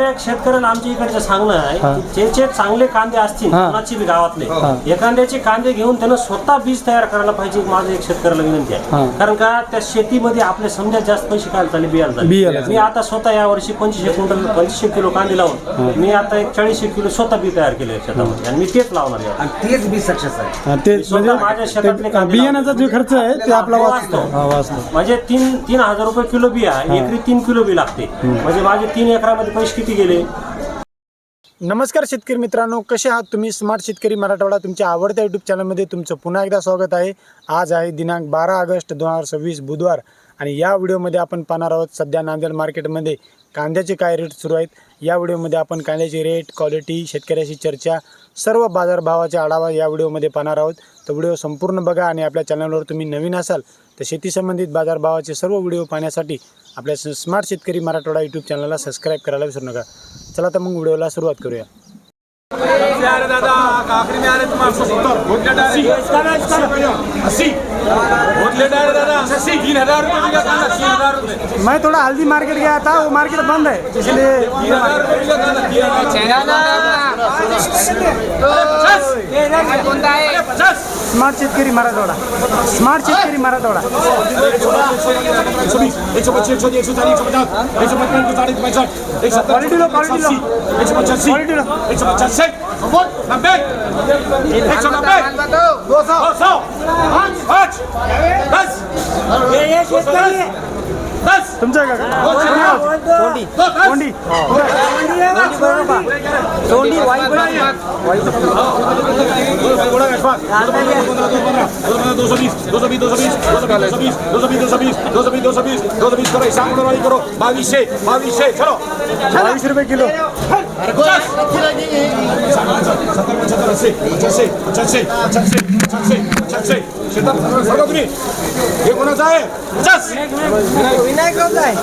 शेतकऱ्याला आमच्या इकडचं सांगणं आहे की जे चांगले कांदे असतील कोणाची बी गावातले एखाद्याचे कांदे घेऊन त्यानं स्वतः बीज तयार करायला पाहिजे. माझं एक शेतकऱ्याला विनंती आहे. कारण का त्या शेतीमध्ये आपले समजा जास्त पैसे काय झाले बियाला. मी आता स्वतः या वर्षी 2500 किलो कांदे लावून मी आता एक 40 किलो स्वतः बी तयार केले शेतामध्ये आणि मी तेच लावणार आहे. तेच बी सक्सेस आहे. तेच माझ्या शेतातले बियाण्याचा जो खर्च आहे ते आपला वाचतो. म्हणजे 3,000 रुपये किलो बिया एकरी 3 किलो बी लागते. म्हणजे माझे 3 एकरामध्ये पैसे किती गेले. नमस्कार शेतकरी मित्रांनो, कसे आहात तुम्ही. स्मार्ट शेतकरी मराठवाडा तुमच्या आवडत्या यूट्यूब चॅनलमध्ये तुमचं पुन्हा एकदा स्वागत आहे. आज आहे दिनांक 12 ऑगस्ट 2026 बुधवार आणि या व्हिडिओमध्ये आपण पाहणार आहोत सध्या नांदेड मार्केटमध्ये कांद्याचे काय रेट सुरू आहेत. या व्हिडिओमध्ये आपण कांद्याची रेट, क्वालिटी, शेतकऱ्याशी चर्चा, सर्व बाजारभावाचे आढावा या व्हिडिओमध्ये पाहणार आहोत. तर व्हिडिओ संपूर्ण बघा आणि आपल्या चॅनलवर तुम्ही नवीन असाल तर शेती संबंधित बाजारभावाचे सर्व व्हिडिओ पाहण्यासाठी आपल्या स्मार्ट शेतकरी मराठवाडा यूट्यूब चॅनलला सबस्क्राईब करायला विसरू नका. चला तर मग व्हिडिओला सुरुवात करूया. मैं थोड़ा हल्दी मार्केट गया था, वो मार्केट बंद है इसलिए स्मार्ट शेतकरी मराठवाडा, स्मार्ट शेतकरी Marathwada. Quality low, quality low, quality low. 90 200 5 10 तुमचं का कोंडी कोंडी सोंडी वाई करो 2200 चलो 22 रुपये किलो. हे कोणाचं आहे 50 विनायक आहे.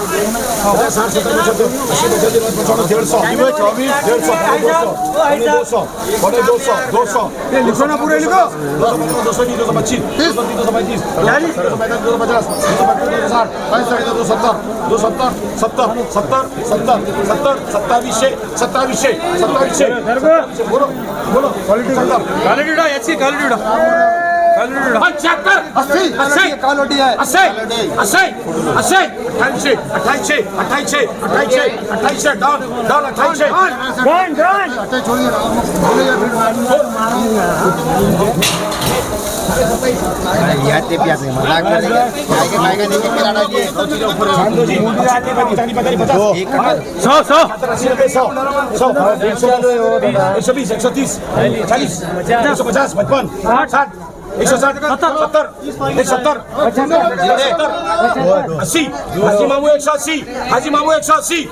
हाजी मामू 180 हाजी मामू 180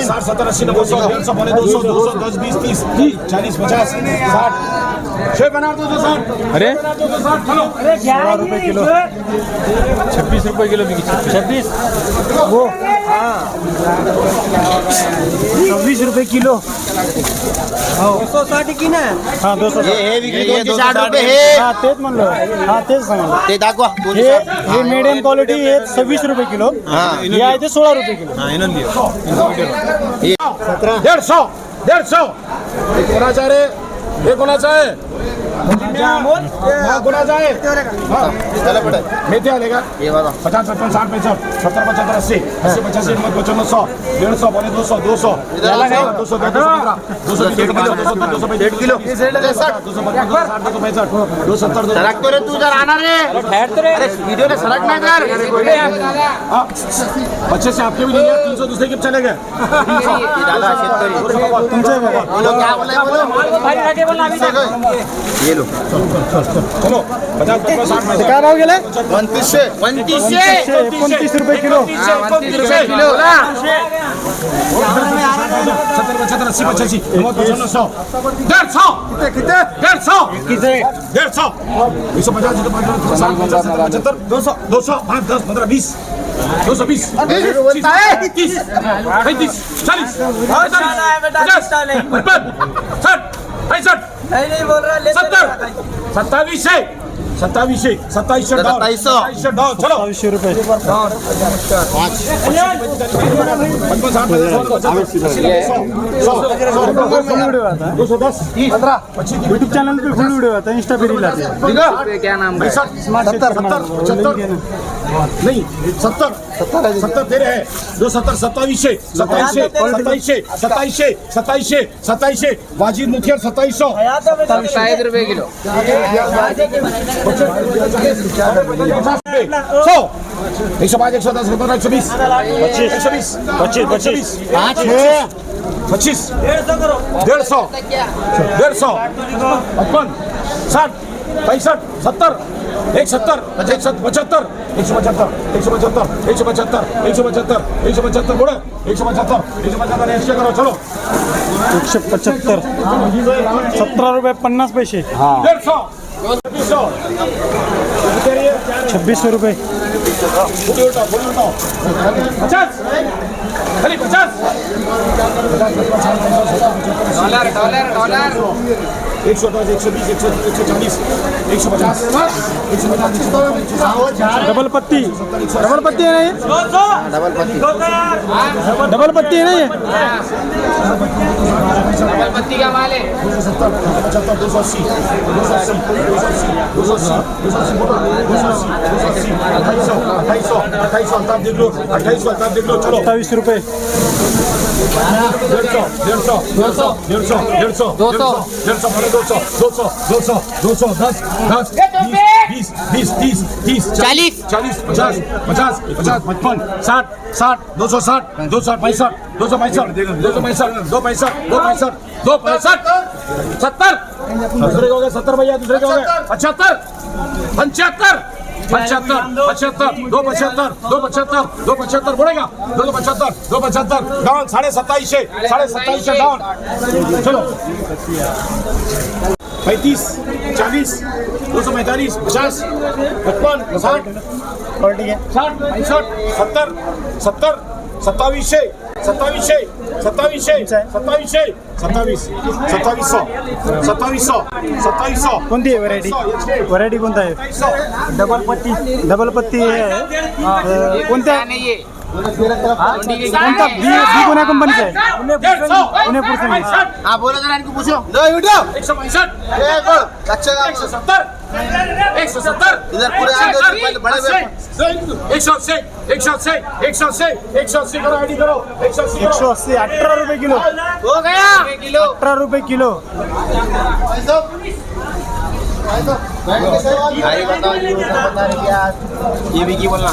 60 70 80 90 100 200 10 20 30 40 50 60 6 बना 260. अरे 16 रुपये किलो, 26 रुपये किलो बिकी. 26 वो 26 रुपये किलो. हो 260 की ना. हा 200. हे विक्री 260 रुपये हे. हा तेच म्हणलं, हा तेच सांगा. ते दाखवा. हे मीडियम क्वालिटी हे 26 रुपये किलो. हे आहे ते 16 रुपये किलो. 150 कोणाचा रे हे कोणाचा आहे कोणाचा आहे मेथी आले का 50 55 60 65 70 75 80 80 85 90 95 100 150 पौने 200 200 200 किलो 270 सरकतो रे तू जर आना रे वीडियो ने सरक नाही कर. अच्छे से आपके भी नहीं है 300 दूसरे के चले गए दादा शेतकरी तुमचं बघा. बोलो क्या बोला ये लो. चलो 50 50 60 काय भाव गेले. 25 रुपये किलो. 25 रुपये किलो. 70 75 80 85 90 95 100 150 150 150 200 200 5 10 15 20 220 30 35 40 50 60 65 नहीं बोल रहा 70 2700 2700 2700 डाउन 2700 डाउन चलो 2700 रुपये. फुल व्हिडिओ आता 210 15 यूट्यूब चॅनल पे फुल व्हिडिओ आता इंस्टा पे रील आती है. क्या नाम है? 70 नहीं 70 70 तेरे है 270 2700 2700 2700 2700 2700 वाजिद मुखिया 2700 27 रुपये किलो. 100 105 110 120 120 25 150 150 55 60 65 70 170 175 175 175 175 175 175 बोला 175 175 ऐसे करो चलो 175 17 रुपये 50 पैसे. 150 2600 रुपये. 50 खाली 50 डॉलर डॉलर डॉलर 110 120 140 150 डबल पत्ती है ना ये. डबल पत्ती है ना ये. डबल पत्ती का माल है. 270 280 28 देख लो चलो 27 रुपये. 40 40 50 50 50 55 60 60 260 265 265 265 70 दूसरे हो गए 70 भैया दूसरे हो गए 75 75 75 75 275 बोलेगा 275 डाउन 2750 डाउन चलो 35 40 245 50 55 60 क्वालिटी है. 60 65 70 70 2700 2700 2700 कोणती आहे व्हरायटी. व्हरायटी कोणता आहे. डबल पत्ती आहे. कोणत्या नहीं है. कोणता बी कोण्या कंपनीचा आहे. पुणे पुरसंगी. हाँ बोलो जरा इनको पूछो. 165 170 170 इधर पूरे आगे बड़े 180 करो आईडी करो 180 180 18 रुपये किलो. हो गया किलो. 18 रुपये किलो. ये भी की बोलना.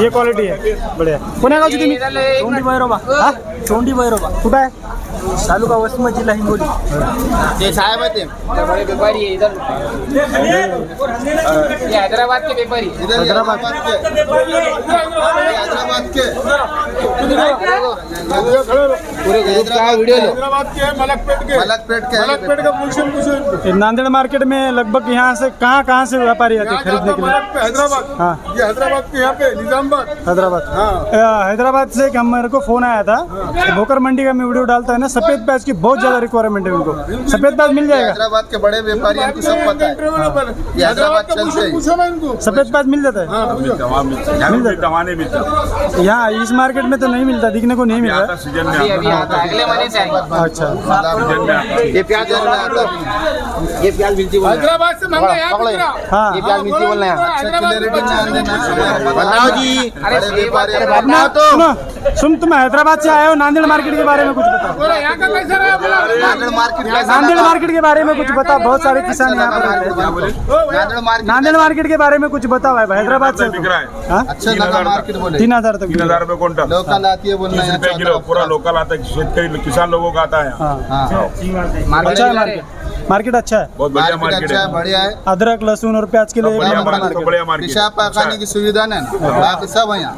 ये क्वालिटी आहे. बढिया. कोण्या गावची तुम्ही. चोंडी भैरोबा. चोंडी भैरोबा कुठं आहे. तालुका वसमत जिल्हा हिंगोली. ये साहब है ते बड़े व्यापारी है इधर. ये हैदराबाद के व्यापारी. हैदराबाद. पूरे ग्रुप का वीडियो लो. हैदराबाद के मलकपेट के ये नांदेड़ मार्केट में लगभग यहाँ से कहाँ से व्यापारी आते हैं खरीदने के लिए. हैदराबाद हाँ ये हैदराबाद के यहाँ पे निजामबाद हैदराबाद. हैदराबाद से एक मेरे को फोन आया था. भोकर मंडी का मैं वीडियो डालता है ना. सफेद प्याज की बहुत ज्यादा रिक्वायरमेंट है उनको. सफेद प्याज मिल जाएगा. हैदराबाद के बड़े व्यापारी को सब पता है. ये हैदराबाद चलते हैं. पूछो ना इनको सफेद प्याज मिल जाता है. यहाँ इस मार्केट में तो नहीं मिलता. दिखने को नहीं मिल रहा. अभी आता है अगले महीने से आएगा. अच्छा. ये प्याज ये प्याज मिलती बोलना. हैदराबाद से महंगा यहाँ पे गिरा। हाँ ये प्याज मिलती बोलना है. बताओ जी. अरे बड़े व्यापारी अपना सुनो. सुन तुम हैदराबाद से आए हो. नांदेड़ मार्केट के बारे में कुछ बताओ. बोलो यहाँ का कैसा रहा बोला नांदेड़ मार्केट नांदेड़ मार्केट के बारे में कुछ बताओ. बहुत सारे किसान यहाँ पर रहते हैं. नांदेड़ मार्केट नांदेड़ मार्केट के बारे में कुछ बताओ. है हैदराबाद से. हाँ? अच्छा लगा मार्केट बोले 3000 तक. 3000 रुपये क्विंटल. लोकल आती है बोलना 30 रुपये किलो पूरा लोकल आता है. शेतकरी किसान लोगों का आता है यहाँ. हाँ हाँ अच्छा है मार्केट. मार्केट अच्छा है. बहुत बढ़िया मार्केट मार्केट अच्छा है है. बढ़िया है. अदरक लहसुन और प्याज के लिए एक बढ़िया नंबर मार्केट. मार्केट. बढ़िया मार्केट. पेशाब पकाने की सुविधा नहीं बाकी सब है यहाँ.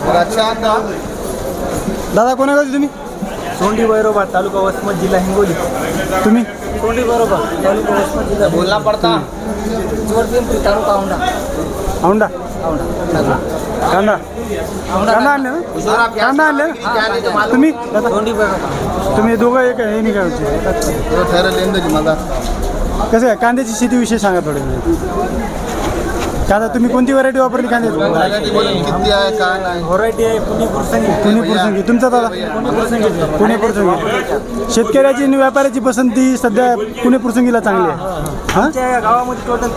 और अच्छा आता दादा कोणा गावचे तुम्ही. चोंडी भैरोबा तालुका वसमत जिल्हा हिंगोली. तुम्ही चोंडी भैरोबा तालुका वसमत जिल्हा बोलना पड़ता. चोर पिंपरी तालुका औंढा. औंढा औंढा. कांदा कांदा आणले ना कांदा आणले ना तुम्ही तुम्ही दोघं एक हे निघायचे कसं आहे कांद्याची शेतीविषयी सांगा थोडे कांदा तुम्ही कोणती व्हरायटी वापरली कांद्याची किती आहे काय नाही व्हरायटी आहे पुणे पुरसंगी. पुणे पुरसंगी तुमचा दादा पुणे पुरसंगी शेतकऱ्याची आणि व्यापाऱ्याची पसंती सध्या पुणे पुरसंगीला चांगली आहे हां आमच्या गावामध्ये टोटल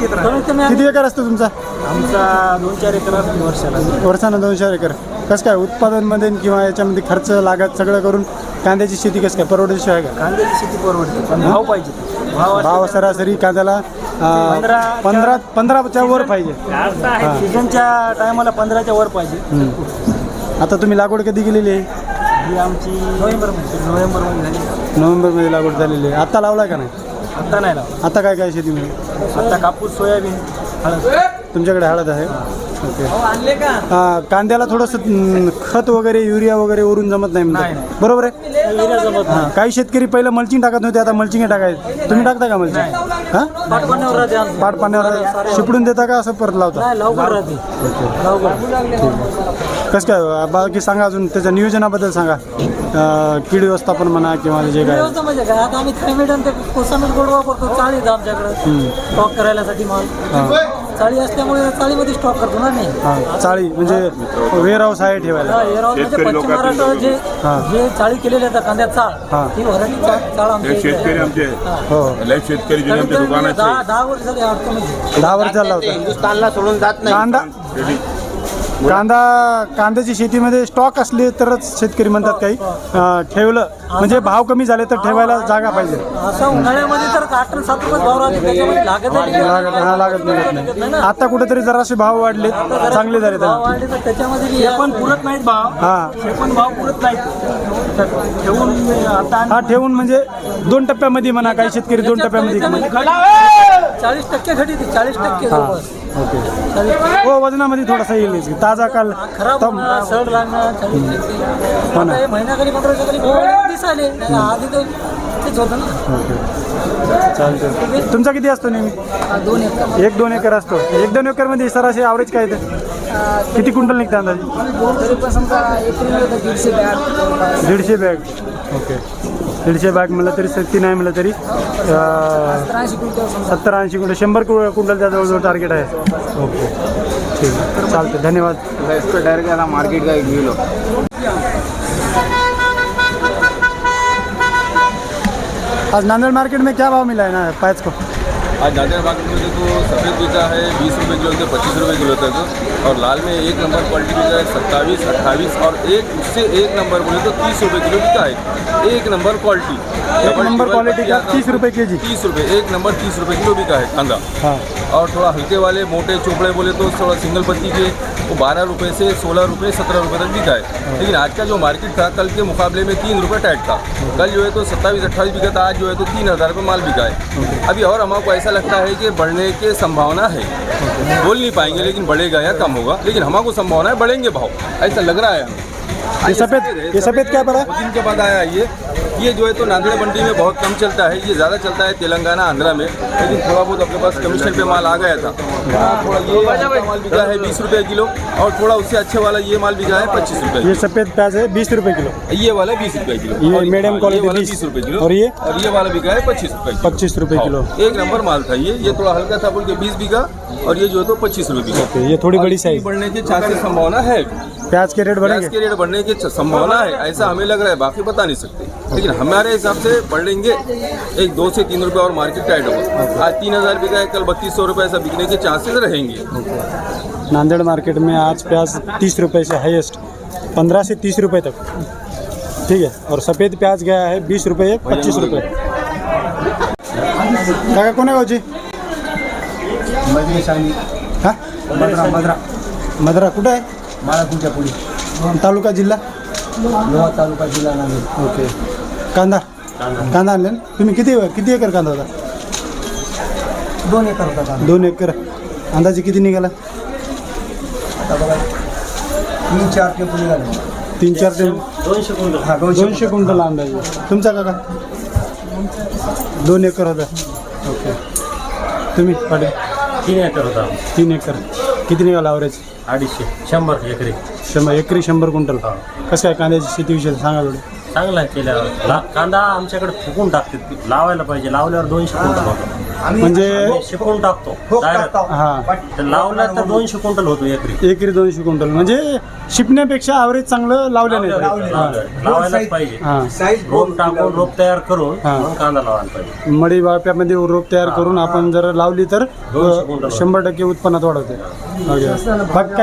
किती एकर असतो तुमचा आमचा 2-4 एकर असतो वर्षाला. वर्षानं 200 एकर कसं काय उत्पादनमध्ये किंवा याच्यामध्ये खर्च लागत सगळं करून कांद्याची शेती कसं काय परवडेल आहे का कांद्याची शेती परवडते पण भाव पाहिजे. भाव सरासरी कांद्याला 15च्या वर पाहिजे सीझनच्या टायमाला 15च्या वर पाहिजे. आता तुम्ही लागवड कधी केलेली आहे ही आमची नोव्हेंबरमध्ये झाली. नोव्हेंबरमध्ये लागवड झालेली आहे आता लावलाय का नाही आता नाही लावला. आता काय काय शेतीमध्ये आता कापूस सोयाबीन हळद. तुमच्याकडे हळद आहे ओके आणले का कांद्याला थोडंसं खत वगैरे युरिया वगैरे वरून जमत नाही म्हणतात. बरोबर आहे हां काही शेतकरी पहिलं मल्चिंग टाकत नव्हते आता मल्चिंग टाकायचं तुम्ही टाकता का मल्चिंग हां पाटपाण्यावर राहते आमचं. पाट पाण्यावर शिपडून देता का असं परत लावता नाही लवकर राहते कसं काय बाकी सांगा अजून त्याच्या नियोजनाबद्दल सांगा कीड व्यवस्थापन म्हणा किंवा जे काय म्हणजे काय आता आम्ही थायमेडन ते कोसामेट गोड वापरतो. चाळी आहे आमच्याकडे स्टॉक करायसाठी माल. चाळी असल्यामुळे चाळीमध्ये स्टॉक करतो ना नाही. हां चाळी म्हणजे वेअर हाऊस आहे ठेवायला म्हणजे पश्चिम महाराष्ट्र जे चाळी केलेले आहेत कांद्यात चाळ ही व्हरायटी चाळ आमच्या हे शेतकरी आमचे हो लय शेतकरी जे आमच्या दुकानाचे 10 वर्ष झाली अडचण. 10 वर्ष झाला होता हिंदुस्थानला सोडून जात नाही. कांद्याची शेतीमध्ये स्टॉक असले तरच शेतकरी म्हणतात काही ठेवलं म्हणजे भाव कमी झाले तर ठेवायला जागा पाहिजे असं उन्हाळ्यामध्ये तर 8-7 रुपये भाव राहते त्याच्यामध्ये लागत नाही आता कुठेतरी जरासे भाव वाढले चांगले झाले भाव वाढले तर त्याच्यामध्ये हे पण पुरत नाहीत भाव. हां हे पण भाव पुरत नाहीत ठेवून आता हा ठेवून म्हणजे 2 टप्प्यामध्ये म्हणा काही शेतकरी 2 टप्प्यामध्ये 40% घटी 40% जवळपास. ओके हो वजनामध्ये थोडासा येईल ताजा काल खराब होणार, सड लागणार 40%. आता हे महिन्याखाली 15 दिसायले आधी तर तेच होतं ना. ओके चालतं तुमचा किती असतो नेहमी 2 एकर 1-2 एकर असतो 1-2 एकरमध्ये सरासरी ॲव्हरेज काय येतं किती क्विंटल निघतं अंदाजे तरी पण समजा एकरी 150 बॅग 150 बॅग ओके 150 बॅग म्हणलं तरी 70 नाही म्हणलं तरी 80 क्विंटल 70-80 क्विंटल 100 क्विंटलच्या जवळजवळ टार्गेट आहे ओके ठीक आहे चालतं धन्यवाद डायरेक्ट मार्केट का एक किलो. आज नांदेड़ मार्केट में क्या भाव मिला है ना पैच को आज नांदेड़ मार्केट में देखो सफ़ेद बिका है 20 रुपये किलो से 25 रुपये किलो तक और लाल में 1 नंबर क्वालिटी बिका है 27, 28 और उससे 1 नंबर बोले तो 30 रुपये किलो बिका है. 1 नंबर क्वालिटी 1 नंबर क्वालिटी का 30 रुपये केजी 30 रुपये 1 नंबर 30 रुपये किलो बिका है कांदा. हाँ और थोड़ा हल्के वाले मोटे चोपड़े बोले तो थोड़ा सिंगल पत्ती के वो 12 रुपये से 16 रुपये 17 रुपये तक बिका है. लेकिन आज का जो मार्केट था कल के मुकाबले में 3 रुपये टाइट था. कल जो है तो 27-28 बिका था आज जो है तो 3000 रुपये माल बिका है. अभी और हमको ऐसा लगता है कि बढ़ने की संभावना है. बोल नहीं पाएंगे लेकिन बढ़ेगा या कम होगा लेकिन हमको संभावना है बढ़ेंगे भाव ऐसा लग रहा है हमें. ये सफ़ेद क्या पड़ा दिन के बाद आया ये जो है तो नांदेड़ मंडी में बहुत कम चलता है. ये ज़्यादा चलता है तेलंगाना आंध्रा में लेकिन थोड़ा बहुत अपने पास कमीशन पे माल आ गया था. थोड़ा ये वाला माल बिका है 20 रुपये किलो और थोड़ा उससे अच्छे वाला ये माल बिका है 25 रुपये. ये सफ़ेद प्याज है 20 रुपये किलो ये वाला 20 रुपये किलो. ये और मीडियम क्वालिटी वाला 20 20 रुपये किलो और ये वाला बिका है 25 रुपये किलो. 25 रुपये किलो. एक नंबर माल था ये थोड़ा हल्का था बोल के 20 बिका और ये जो है तो 25 रुपये बिका. ये थोड़ी बड़ी साइज बढ़ने के चांसेस संभावना है. प्याज के रेट बढ़ेंगे गैस के रेट बढ़ने की संभावना है ऐसा हमें लग रहा है बाकी बता नहीं सकते लेकिन हमारे हिसाब से बढ़ेंगे 1-2 से 3 रुपये और मार्केट टाइट होगा. आज 3000 बिका है कल 3200 रुपये ऐसा बिकने के चांसेस रहेंगे. नांदेड़ मार्केट में आज प्याज 30 रुपये से हाईएस्ट 15 से 30 रुपये तक ठीक है और सफ़ेद प्याज गया है 20 रुपये 25 रुपये. काका कोण्या गावची हां मधरा कुठं आहे माळापूरच्या पुढे तालुका जिल्हा लोहा तालुका जिल्हा नांदेड. ओके कांदा आणले ना तुम्ही किती एकर कांदा होता 2 एकर होता. 2 एकर अंदाजे किती निघाला आता बघा 3-4 टेम्पो निघाले 3-4 टेम 200 क्विंटल अंदाजे. तुमचा काका 2 एकर होता ओके तुम्ही पाटील 3 एकर होता 3 एकर किती निघाला ॲव्हरेज? 250 100 एकरी. 100 एकरी 100 क्विंटल. कसं काय कांद्याची शेतीविषयी सांगा थोडं. चांगला आहे केल्यावर. कांदा आमच्याकडे फुकून टाकतात, लावायला पाहिजे. लावल्यावर 200 क्विंटल होतो. म्हणजे आम्ही शिकून टाकतो डायरेक्ट. हां तर लावला तर 200 क्विंटल होतो एकरी. एकरी 200 क्विंटल म्हणजे शिपण्यापेक्षा ॲव्हरेज चांगलं लावल्याने. लावायलाच पाहिजे. हां रोप टाकून रोप तयार करून हां. मग कांदा लावायला पाहिजे. मडी वाप्यामध्ये रोप तयार करून आपण जर लावली तर 100% उत्पन्नात वाढवते. ओके. बाकी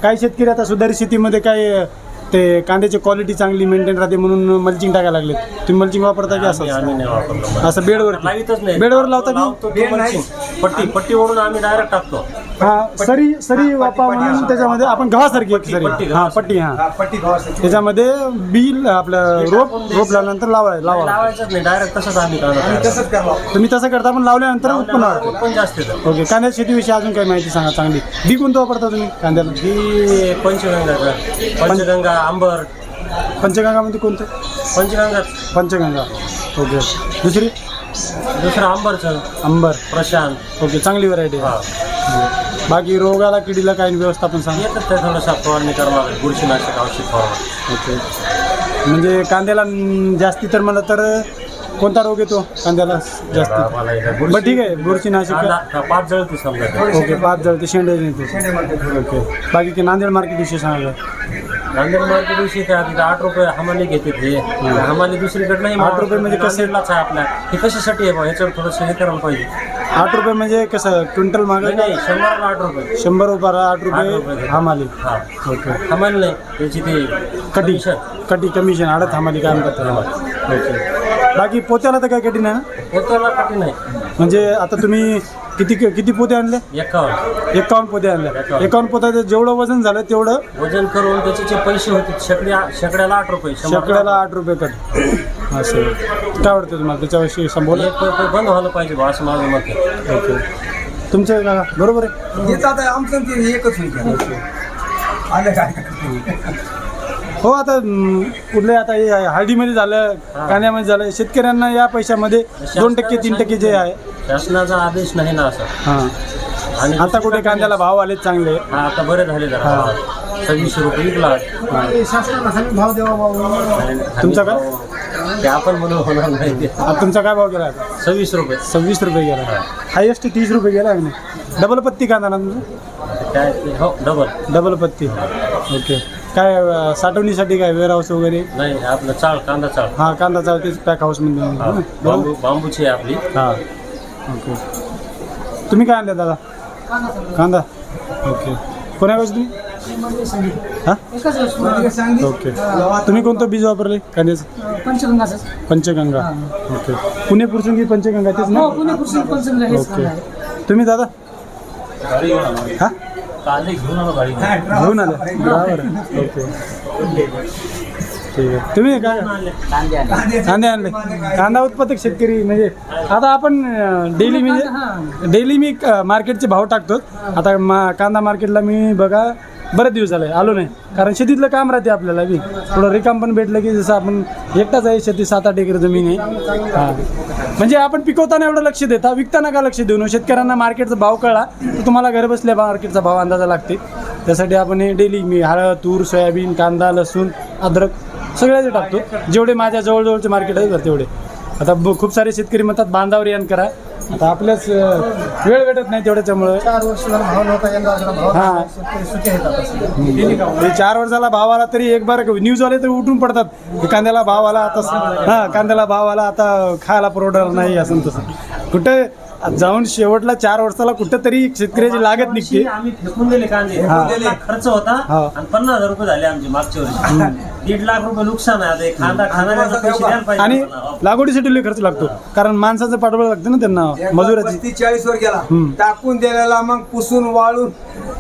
काही शेतकरी आता सुधारित शेतीमध्ये काय ते कांद्याची क्वालिटी चांगली मेंटेन राहते म्हणून मल्चिंग टाकायला लागले. तुम्ही मल्चिंग वापरता की आम्ही असं नाही वापरलं. असं बेडवर लावितच नाही. बेडवर लावता की लावतो तो मल्चिंग. पट्टी ओढून आम्ही डायरेक्ट टाकतो. हा सरी वापा म्हणून त्याच्यामध्ये आपण गव्हासारखी एक सरी हा पट्टी हा त्याच्यामध्ये बिल आपलं रोप लावल्यानंतर लावा लावायचंच नाही, डायरेक्ट तसंच आम्ही कांदा. तुम्ही तसं करता पण लावल्यानंतर उत्पन्न वाढतं. पण जास्त येतं. ओके. कांद्या शेतीविषयी अजून काही माहिती सांगा चांगली. बी कोणतं वापरता तुम्ही कांद्याला? ही पंचगंगा आंबर. पंचगंगामध्ये कोणतं? पंचगंगा. ओके. दुसरं आंबरचं अंबर. प्रशांत. ओके. चांगली व्हरायटी. बाकी रोगाला किडीला काही व्यवस्थापन सांगा. येतच ते थोडंसं फवारणी करावं, बुरशीनाशक औषध फवारणी. ओके. म्हणजे कांद्याला जास्ती तर मला तर कोणता रोग येतो कांद्याला जास्ती? बरं ठीक आहे. बुरशीनाशक 5 जळती समजा. ओके. 5 जळते शेंडे येते. ओके. बाकी की नांदेड मार्केट विषयी सांगा. नांदेड मार्केट विषयी काय तिथे 8 रुपये हमाली घेते. ते हमाली दुसरीकडे नाही. 8 रुपये म्हणजे कसं? नांदेडलाच आहे आपल्या. हे कशासाठी आहे बा? याच्यावर थोडंसं हे करायला पाहिजे. 8 रुपये म्हणजे कसं क्विंटल मागे? नाही 100ला 8 रुपये. 100 रुपये 8 रुपये रुपये घेते. हमाली. हा. ओके. हमाली नाही त्याची ते कटी कमिशन आडत हमाली काम करतात. ओके. बाकी पोत्याला तर काय कठीण आहे ना? पोत्याला कठीण आहे. म्हणजे आता तुम्ही किती पोते आणले? 51 पोते आणले. 51 पोत्याचं जेवढं वजन झालं तेवढं वजन करून त्याचे जे पैसे होते शेकड्याला 8 रुपये. शेकड्याला 8 रुपये कट. असं काय वाटतं तुम्हाला त्याच्याविषयी संबोध? एक रुपये बंद व्हायला पाहिजे बा असं माझं मत आहे. ओके. तुमचं का बरोबर आहे? आमचं एकच हो. आता कुठले आता हे हळदीमध्ये झालं, कांद्यामध्ये झालं, शेतकऱ्यांना या पैशामध्ये 2% 3% जे आहे शासनाचा आदेश नाही ना असा. हां. आणि आता कुठे कांद्याला भाव आले चांगले? हा आता बरे झाले जरा. 26 रुपये विकला. भाव देवा. तुमचा काय? ते आपण म्हणून होणार नाही ते. आता तुमचा काय भाव गेला? 26 रुपये. 26 रुपये गेला. हायेस्ट 30 रुपये गेला आहे ना. डबल पत्ती कांदा ना तुमचं? काय ते? हो डबल पत्ती. ओके. काय साठवणीसाठी काय वेअरहाऊस वगैरे? नाही आपलं चाळ कांदा चाळ. हां कांदा चाळ तेच पॅक हाऊसमध्ये. बांबूची आहे आपली. हां. ओके. तुम्ही काय आणलं दादा? कांदा. ओके. कोण्या गावचे तुम्ही? हां. ओके. तुम्ही कोणतं बीज वापरले कांद्याचं? पंचगंगा. ओके. पुणे पुरसुंगी पंचगंगा तेच ना? ओके. तुम्ही दादा? हां कांदे घेऊन आलो गाडी. घेऊन आले बरोबर. ओके. ठीक आहे. तुम्ही काय कांदे आणले? कांदा उत्पादक शेतकरी म्हणजे आता आपण डेली मी मार्केटचे भाव टाकतो. आता कांदा मार्केटला मी बघा बरेच दिवस झाले आलो नाही, कारण शेतीतलं काम राहते आपल्याला बी. थोडं रिकाम पण भेटलं की जसं आपण एकटाच आहे, शेती 7-8 एकर जमीन आहे. हां. म्हणजे आपण पिकवताना एवढं लक्ष देता, विकताना का लक्ष देऊन शेतकऱ्यांना मार्केटचा भाव कळला तर तुम्हाला घर बसल्या मार्केटचा भाव अंदाजा लागते. त्यासाठी आपण हे डेली मी हळद, तूर, सोयाबीन, कांदा, लसूण, अद्रक सगळ्याचे टाकतो. जेवढे माझ्या जवळजवळचे मार्केट आहे तेवढे. आता खूप सारे शेतकरी म्हणतात बांधावर यान करा. आता आपल्याच वेळ भेटत नाही तेवढ्याच्यामुळे. 4 वर्ष झाला भाव नव्हता, यंदा हां. हे 4 वर्षाला भाव आला तरी एक बार न्यूज आले तरी उठून पडतात की कांद्याला भाव आला आता. हां कांद्याला भाव आला आता, खायला परवडणार नाही असं तसं. कुठे जाऊन शेवटला 4 वर्षाला कुठेतरी शेतकऱ्याची लागत निघते. आम्ही फेकून दिले कांदे. खर्च होता आणि 50,000 रुपये झाले आमचे मागच्या वर्षी. 1.5 लाख रुपये नुकसान आहे. कांदा खाणाऱ्याचा पैसे द्यायला पाहिजे. आणि लागवडीसाठी लय खर्च लागतो, कारण माणसाचं पाठबळ लागतं ना त्यांना, मजुराची. 40 वर गेला, टाकून दिलेला, मग पुसून वाळून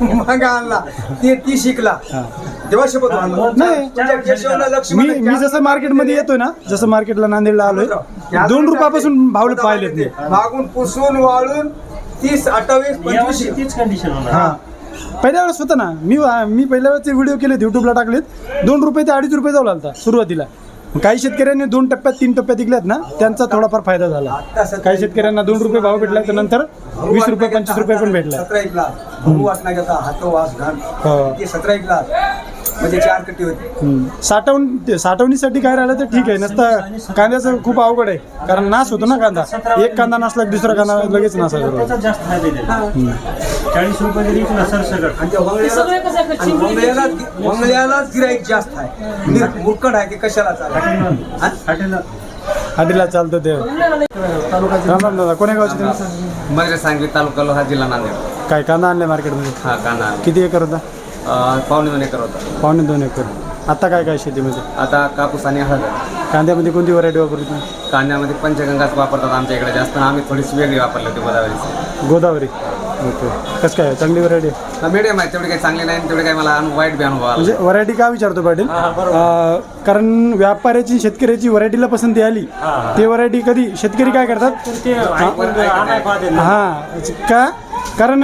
मग आणला ती शिकला. तेव्हा शपथ नाही. मी जसं मार्केटमध्ये येतोय ना, जसं मार्केटला नांदेडला आलोय, 2 रुपयापासून भावले पाहिलेत मी. मागून पुसून वाळून 30, 28, 25 तीच कंडिशन होणार. हां. पहिल्या वेळेस होतं ना, मी पहिल्या वेळेस व्हिडिओ केलेत, युट्यूबला टाकलेत. 2 रुपये ते 2.5 रुपये जाऊ लागला सुरुवातीला. काही शेतकऱ्यांनी 2 टप्प्यात 3 टप्प्यात विकल्यात ना, त्यांचा थोडाफार फायदा झाला. काही शेतकऱ्यांना 2 रुपये भाव भेटला, तर नंतर 20 रुपये 25 रुपये पण भेटला. वास नाही घेता हात वास घाण ते 17 ग्लास म्हणजे 4 कट्टी होती. साठवणीसाठी काय राहिलं तर ठीक आहे, नसतं कांद्याचं खूप अवघड आहे, कारण नाश होतो ना कांदा. एक कांदा नसला की दुसरा कांदा लगेच नाश होतो. त्याचा जास्त फायदा देतो. 40 रुपये जरी विकला सरसकट आणि त्या वंगल्यालाच गिराईक जास्त आहे. मुरकड आहे ते कशाला चालत. हाटीला चालतं ते. राम राम दादा, कोण्या गावचे तुम्ही? मधुरे सांगली तालुका लोहा जिल्हा नांदेड. काय कांदा आणले मार्केटमध्ये? हा कांदा किती एकर होता? 2.25 एकर होता. 2.25 एकर. आता काय काय शेतीमध्ये? आता कापूस आणि हळद. कांद्यामध्ये कोणती व्हरायटी वापरली तुम्ही? कांद्यामध्ये पंचगंगाच वापरतात आमच्या इकडे जास्त, आम्ही थोडीशी वेगळी वापरली होती गोदावरीची. गोदावरी. ओके. कसं काय, चांगली व्हरायटी? मीडियम आहे, तेवढी काही चांगली नाही, तेवढे काही मला वाईट बी अनुभव आला. म्हणजे व्हरायटी का विचारतो पाटील? कारण व्यापाऱ्याची शेतकऱ्याची व्हरायटीला पसंती आली, ते व्हरायटी कधी शेतकरी काय करतात? ते आणाय पाहते ना. हा का, कारण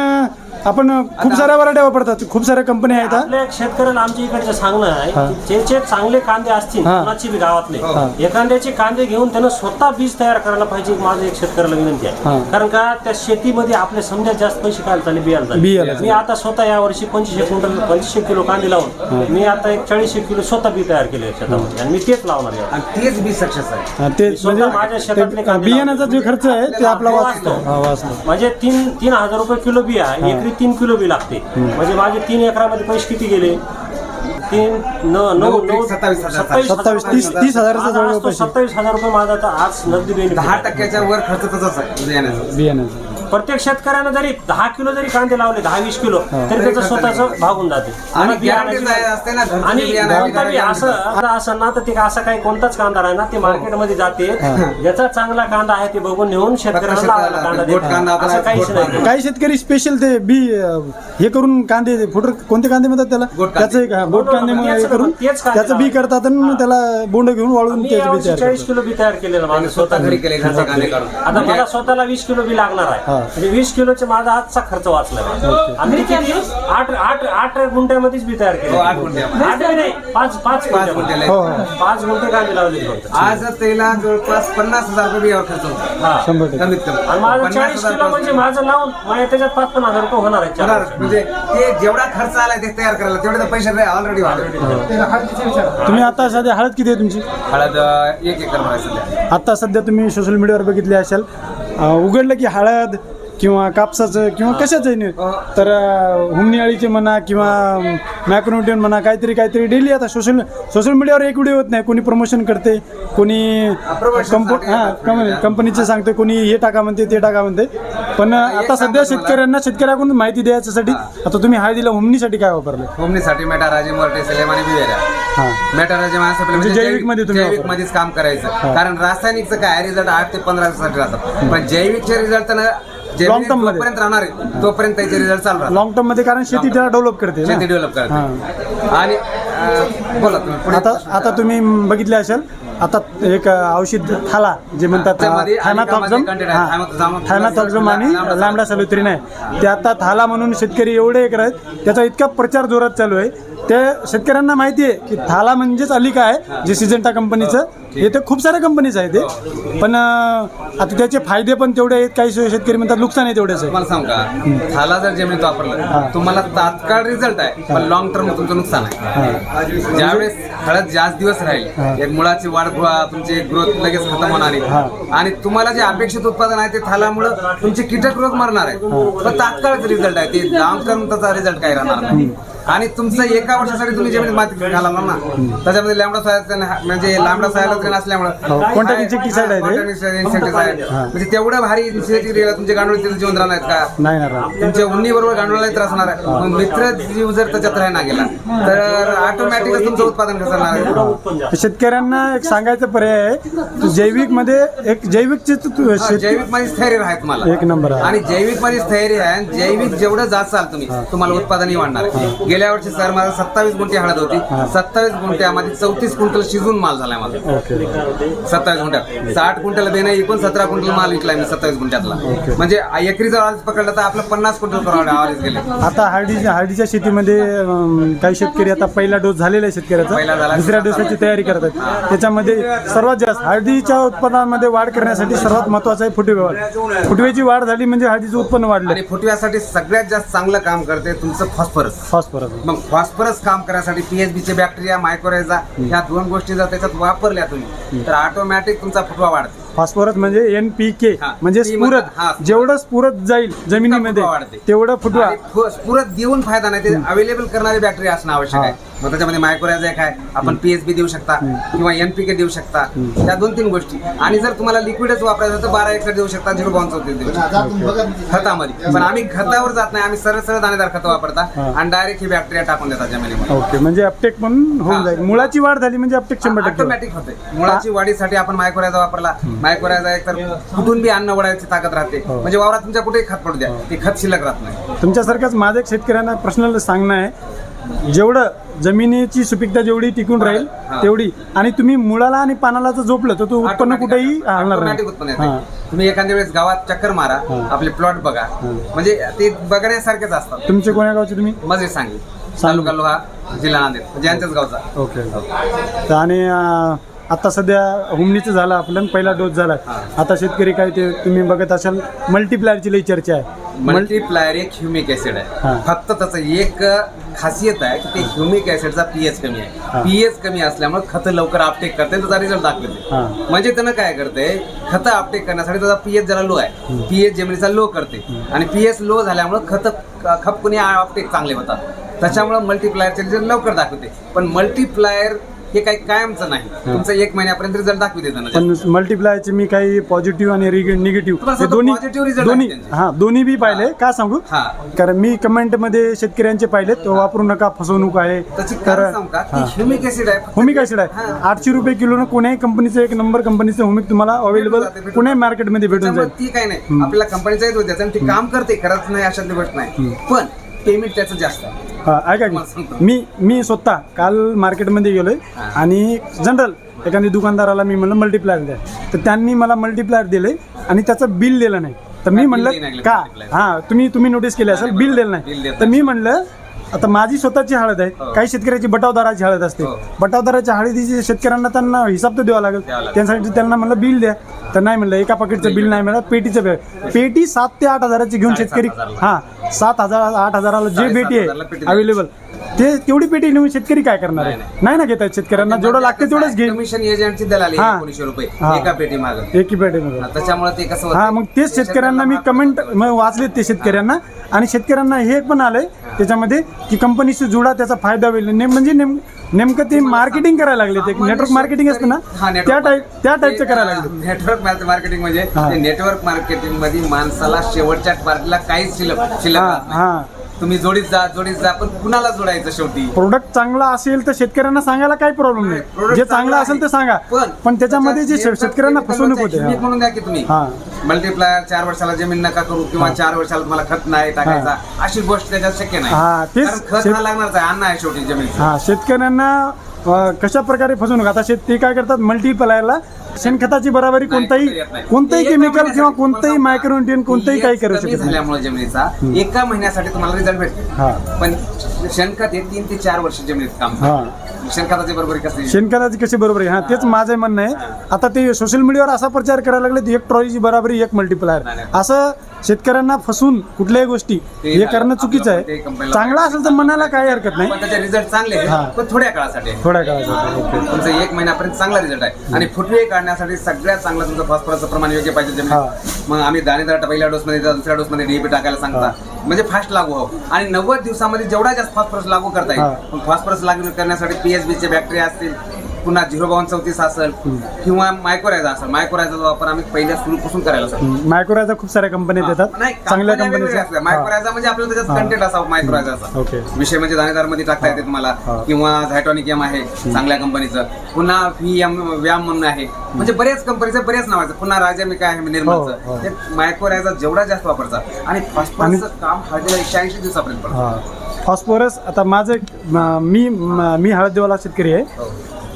आपण खूप साऱ्या व्हरायट्या वापरतात, खूप साऱ्या कंपन्या आहेत. आपल्या शेतकऱ्याला आमच्या इकडचं सांगणं आहे की जे चांगले कांदे असतील कोणाची बी गावातले, एखाद्याचे कांदे घेऊन त्यानं स्वतः बीज तयार करायला पाहिजे. माझं एक शेतकऱ्याला विनंती आहे, कारण का त्या शेतीमध्ये आपले समजा जास्त पैसे काय झाले बियाला. मी आता स्वतः या वर्षी 25 किलो कांदे लावून मी आता एक 40 किलो स्वतः बी तयार केले शेतामध्ये, आणि मी तेच लावणार आहे. आणि तेच बी सक्सेस आहे. तेच माझ्या शेतातले बियाण्याचा जो खर्च आहे ते आपला वाचतो. म्हणजे 3,000 रुपये किलो बिया, एकरी 3 किलो बी लागते. म्हणजे माझे 3 एकरामध्ये पैसे किती गेले? 27,000 रुपये माझा आता आज नगदी बेनिफिट. 10% वर खर्च तसाच आहे बियाण्याचा. प्रत्येक शेतकऱ्यानं जरी 10 किलो जरी कांदे लावले, 10-20 किलो, तरी त्याचं स्वतःचं भागून जाते. आणि असते ना आणि असं ना तर ते असा काही कोणताच कांदा आहे ना, ते मार्केटमध्ये जाते, ज्याचा चांगला कांदा आहे ते बघून नेऊन शेतकऱ्याला लावायला कांदा देतात. असं काहीच नाही. काही शेतकरी स्पेशल ते बी हे करून कांदे फुटर, कोणते कांदे म्हणतात त्याला? त्याचं एक बोट कांदे हे करून त्याचं बी करतात आणि त्याला बोंड घेऊन वाळून त्याचं बी तयार 40 किलो बी तयार केलेलं माझं स्वतः घरी केले घरचे कांदे काढून. आता मला स्वतःला 20 किलो बी लागणार आहे. म्हणजे 20 किलोचे माझा आजचा खर्च वाचला. आणि ते किती? 8 गुंठ्यामध्येच बी तयार केले. 8 गुंठ्यामध्ये. 8 बी नाही, 5 गुंठे. 5 गुंठे कांदे लावले फक्त. आज त्याला जवळपास 50,000 रुपये बियावर खर्च होतो. 100%. कमीत कमी. आणि माझं 40 किलो म्हणजे माझं लावून माझ्या त्याच्यात 5,000 रुपये होणार आहे. होणार. म्हणजे ते जेवढा खर्च आलाय ते तयार करायला तेवढे तर पैसे ऑलरेडी वाढले. तुम्ही आता सध्या हळद किती आहे तुमची? हळद 1 एकर आहे सध्या. आता सध्या तुम्ही सोशल मीडियावर बघितले असाल, उघडलं की हळद किंवा कापसाचं किंवा कशाचं नाही तर हुमणी अळीचे म्हणा किंवा मॅक्रोन्यूट्रियन म्हणा, काहीतरी डेली आता सोशल मीडियावर एक व्हिडिओ होत नाही. कोणी प्रमोशन करते, कोणी कंपनीचं सांगते, कोणी हे टाका म्हणते, ते टाका म्हणते. पण आता सध्या शेतकऱ्याकडून माहिती द्यायच्यासाठी आता तुम्ही हळदीला हुमणीसाठी काय वापरलं? हुमणीसाठी मेटाराजी, मोर्टे, सेलेमानी, बिवेरिया. मेटाराजी म्हणजे जैविक मध्येच काम करायचं. कारण रासायनिकचं काय रिझल्ट 8 ते 15 दिवसासाठी राहतात, पण जैविकचे रिझल्ट लॉंग टर्म मध्ये राहणार आहे तोपर्यंत त्याचे रिझल्ट चालू राहतात. लॉंग टर्म मध्ये, कारण शेती त्याला डेव्हलप करते. आणि बोला तुम्ही. आता तुम्ही बघितले असेल, आता एक औषध थाला जे म्हणतात थायमॅथॉक्झम आणि लॅम्बडा सॅल्युथ्रिन आहे, ते आता थाला म्हणून शेतकरी एवढे एक आहेत, त्याचा इतका प्रचार जोरात चालू आहे. त्या शेतकऱ्यांना माहिती आहे की थाला म्हणजेच अलिका आहे, जे सिजंटा कंपनीचं. येथे खूप साऱ्या कंपनीज आहेत ते, पण आता त्याचे फायदे पण तेवढे आहेत. काही शेतकरी म्हणतात नुकसान आहे तेवढेच आहे. मला सांगू का, थाला जर जमिनीत वापरलं तुम्हाला तात्काळ रिझल्ट आहे, पण लॉंग टर्म तुमचं नुकसान आहे. ज्यावेळेस हळद जास्त दिवस राहील, एक मुळाची वाढ, तुमची ग्रोथ लगेच खतम होणार आहे, आणि तुम्हाला जे अपेक्षित उत्पादन आहे ते थालामुळं तुमचे कीटक रोग मरणार आहे. पण तात्काळच रिझल्ट आहे, ते लॉंग टर्म त्याचा रिझल्ट काही राहणार नाही. आणि तुमचं 1 वर्षासाठी तुम्ही जमिनीत माती घालणार ना, त्याच्यामध्ये लांबडा सायलोथ्रिन असल्यामुळे कोणत्या इन्सेक्टिसाइड आहे म्हणजे तेवढं भारी इन्सेक्टिसाइड तुमचे गांडूळ तिथे जीवन राहणार का? नाही. तुमच्या उन्नी बरोबर गांडूळाला त्रास होणार आहे. मित्र जीव जर त्याच्यात राहणार गेला तर ऑटोमॅटिकच तुमचं उत्पादन घसरणार आहे. शेतकऱ्यांना एक सांगायचं पर्याय आहे, जैविक मध्ये एक जैविकचे जैविक मध्ये स्थैर्य आहे तुम्हाला 1 नंबर आहे. आणि जैविक मध्ये स्थैर्य आहे. जैविक जेवढं जाचाल तुम्ही, तुम्हाला उत्पादनही वाढणार आहे. गेल्या वर्षी सर माझा 27 गुंठे हळद होती. 27 गुंठ्यामध्ये 34 क्विंटल शिजून माल झालाय माझा. ओके 27 गुंठ्यात 60 क्विंटल बेना एकूण 17 क्विंटल माल विकलाय मी 27 गुंठ्यातला. म्हणजे एकरी जर आज पकडलं तर आपलं 50 क्विंटल ॲव्हरेज गेले. आता हळदीच्या शेतीमध्ये काही शेतकरी आता पहिला डोस झालेला आहे पहिला शेतकऱ्याचा, झाला. दुसऱ्या डोसाची तयारी करतात. त्याच्यामध्ये सर्वात जास्त हळदीच्या उत्पन्नामध्ये वाढ करण्यासाठी सर्वात महत्वाचं आहे फुटवे वाढ. फुटवेची वाढ झाली म्हणजे हळदीचं उत्पन्न वाढलं. आणि फुटव्यासाठी सगळ्यात जास्त चांगलं काम करते तुमचं फॉस्फरस. फॉस्फरस मग फॉस्फरस काम करण्यासाठी पीएचबीचे बॅक्टेरिया मायक्रोरायझा ह्या 2 गोष्टी जर त्याच्यात वापरल्या तुम्ही तर ऑटोमॅटिक तुमचा फुटवा वाढतो. फॉस्फरस म्हणजे NPK हा. म्हणजे स्फुरत. हा. जेवढं स्फुरत जाईल जमिनीमध्ये फुटवा वाढते. तेवढं फुटवा. आणि स्फुरत देऊन फायदा नाही, ते अवेलेबल करणारे बॅक्टेरिया असणं आवश्यक आहे. मग त्याच्यामध्ये मायक्रोरायझा एक आहे, आपण पीएचबी देऊ शकता किंवा NPK देऊ शकता. त्या 2-3 गोष्टी. आणि जर तुम्हाला लिक्विडच वापरायचं तर 12 एकड़ देऊ शकता, 0.34 देऊ शकता खतामध्ये. पण आम्ही खतावर जात नाही, आम्ही सरळ दाणेदार खत वापरता आणि डायरेक्ट ही बॅक्टेरिया टाकून देतात जमिनीमध्ये. ओके म्हणजे अपटेक पण होऊन जाईल. मुळाची वाढ झाली म्हणजे अपटेक 100% ऑटोमॅटिक होते. मुळाची वाढीसाठी आपण मायक्रोरायझा वापरला. मायक्रोरायझा एक तर कुठून बी अन्न वळायची ताकद राहते. म्हणजे वावरात तुमच्या कुठेही खत पडू द्या, ते खत शिल्लक राहत नाही. तुमच्यासारख्याच माझ्या एक शेतकऱ्यांना प्रश्न सांगणं आहे, जेवढं जमिनीची सुपीकता जेवढी टिकून राहील तेवढी, आणि तुम्ही मुळाला आणि पानाला जर झोपलं तर तो उत्पन्न कुठेही हलणार ऑटोमॅटिक उत्पन्न नाही. येते. तुम्ही एखाद्या वेळेस गावात चक्कर मारा, आपले प्लॉट बघा, म्हणजे ते बघण्यासारखेच असतात. तुमचे कोण्या गावचे तुम्ही? मजे सांगली, तालुका लोहा, जिल्हा नांदेड, म्हणजे यांच्याच गावचा. ओके. आणि आता सध्या हुमणीचं झालं आपलं, पहिला डोस झाला. आता शेतकरी काय ते तुम्ही बघत असाल मल्टीप्लायरची लई चर्चा आहे. मल्टीप्लायर एक ह्युमिक ऍसिड आहे. फक्त त्याचं एक खासियत आहे की ते ह्युमिक ऍसिडचा पीएच कमी आहे. पीएच कमी असल्यामुळे खत लवकर अपटेक करते, त्याचा रिझल्ट दाखवते. म्हणजे त्यानं काय करते, खत अपटेक करण्यासाठी त्याचा पीएच जरा लो आहे, पीएच जमिनीचा लो करते. आणि पीएच लो झाल्यामुळे खत खपकुनी अपटेक चांगले होतात. त्याच्यामुळे मल्टीप्लायरचे रिझल्ट लवकर दाखवते. पण मल्टीप्लायर हे काही कायमचं नाही, तुमचं 1 महिन्यापर्यंत रिझल्ट दाखवते. पण मल्टीप्लायरचे मी काही पॉझिटिव्ह आणि निगेटिव्ह दोन्ही दोन्ही बी पाहिले. का सांगू, कारण मी कमेंट मध्ये शेतकऱ्यांचे पाहिले, तो वापरू नका, फसवणूक आहे. ह्युमिक ऍसिड आहे. हुमिक ऍसिड आहे 800 रुपये किलो. कोण्याही कंपनीचं, एक नंबर कंपनीचं हुमिक तुम्हाला अवेलेबल कोण्याही मार्केटमध्ये भेटून जाईल. ती काही नाही, आपल्याला कंपनीचा येतो त्याचं, ती काम करते, करत नाही अशातली गोष्ट नाही. पण पेमेंट त्याचं जास्त आहे. ऐका की मी स्वतः काल मार्केटमध्ये गेलोय आणि जनरल एखाद्या दुकानदाराला मी म्हणलं मल्टीप्लायर द्या, तर त्यांनी मला मल्टीप्लायर दिले आणि त्याचं बिल दिलं नाही. तर मी म्हणलं का, तुम्ही नोटीस केलं असेल, बिल दिलं नाही. तर मी म्हणलं आता माझी स्वतःची हळद आहे, काही शेतकऱ्याची बटावदाराची हळद असते. बटावदाराच्या हळदीची शेतकऱ्यांना त्यांना हिसाब तर द्यावा लागेल. त्यासाठी त्यांना म्हणलं बिल द्या, तर नाही म्हणलं एका पाकिटचं बिल नाही मिळालं, पेटीचं बिल. पेटी 7 ते 8 हजाराची घेऊन शेतकरी 7,000 8,000ला जे पेटी आहे अवेलेबल, ते तेवढी पेटी नेऊन शेतकरी काय करणार आहे? नाही ना घेतात शेतकऱ्यांना, जेवढं लागतं तेवढंच घे. कमिशन एजंटची दलाली 1900 रुपये एका पेटी मागे, एकी पेटीमध्ये. त्याच्यामुळे ते कसं मग तेच शेतकऱ्यांना मी कमेंट वाचलेत ते शेतकऱ्यांना, आणि शेतकऱ्यांना हे पण आलंय त्याच्यामध्ये की कंपनीशी जुडा, त्याचा फायदा होईल. म्हणजे नेमकं ते मार्केटिंग करायला लागले, ते नेटवर्क मार्केटिंग असतं ना, त्या टाईपचं करायला लागले. नेटवर्क मार्केटिंग म्हणजे नेटवर्क मार्केटिंग मध्ये माणसाला शेवटच्या पार्टीला काहीच शिल्लक तुम्ही जोडीत जा, पण कुणाला जोडायचं शेवटी. प्रोडक्ट चांगला असेल तर शेतकऱ्यांना सांगायला काही प्रॉब्लेम नाही, जे चांगलं असेल ते सांगा. पण त्याच्यामध्ये जे शेतकऱ्यांना फसवणूक होते. म्हणून द्या की तुम्ही मल्टीप्लायर 4 वर्षाला जमीन नका करू, किंवा 4 वर्षाला तुम्हाला खत नाही टाकायचा, अशी गोष्ट त्याच्यात शक्य नाही. खत हा लागणारच आहे, अन्न आहे शेवटी जमीन. शेतकऱ्यांना कशा प्रकारे फसवणूक, आता ते काय करतात, मल्टीप्लायरला शेणखताची बराबरी कोणताही केमिकल किंवा कोणताही मायक्रोन्युट्रिएंट कोणताही काही करू शकत झाल्यामुळे जमिनीचा एका महिन्यासाठी तुम्हाला रिझल्ट भेटतो. पण शेणखत हे 3 ते 4 वर्ष जमिनीत काम. शेणखताची बरोबरी कशी बरोबरी. तेच माझं म्हणणं आहे. आता ते सोशल मीडियावर असा प्रचार करायला लागले, 1 ट्रॉलीची बराबरी 1 मल्टीप्लायर, असं शेतकऱ्यांना फसवून कुठल्याही गोष्टी हे करणं चुकीचं आहे. चांगला असेल तर मनाला काही हरकत नाही, त्याचे रिझल्ट चांगले आहे, पण थोड्या काळासाठी तुमचं 1 महिन्यापर्यंत चांगला रिझल्ट आहे. आणि फुटवे काढण्यासाठी सगळ्यात चांगलं तुमचं फॉस्फरसचं प्रमाण योग्य पाहिजे जमिनीत. मग आम्ही दाणेदार पहिल्या डोसमध्ये, दुसऱ्या डोसमध्ये DAP टाकायला सांगता, म्हणजे फास्ट लागू हो. आणि 90 दिवसामध्ये जेवढा जास्त फॉस्फरस लागू करता येईल. फॉस्फरस लागू करण्यासाठी पीएचबीचे बॅक्टेरिया असतील, पुन्हा 0.34 असेल, किंवा मायक्रोरायझा असेल. मायक्रोरायझाचा वापर आम्ही पहिल्या सुरूपासून करायला सांगतो. मायक्रोरायझा खूप साऱ्या कंपन्या देतात, चांगल्या कंपन्या. मायक्रोरायझा म्हणजे आपल्याला त्याच्यात कंटेंट असावं मायक्रोरायझाचा विषय, म्हणजे दाणेदार मध्ये टाकता येते तुम्हाला, किंवा झायटॉनिक आहे चांगल्या कंपनीचं, पुन्हा व्याम म्हणून आहे, म्हणजे बऱ्याच कंपनीचं बऱ्याच नावाचं, पुन्हा राजामिका आहे निर्मलचं. मायक्रोरायझा जेवढा जास्त वापरतात. आणि फॉस्फरसचं काम हळदीला 180 दिवसापर्यंत पडतं. फॉस्फरस आता माझं मी हळदवाला शेतकरी आहे.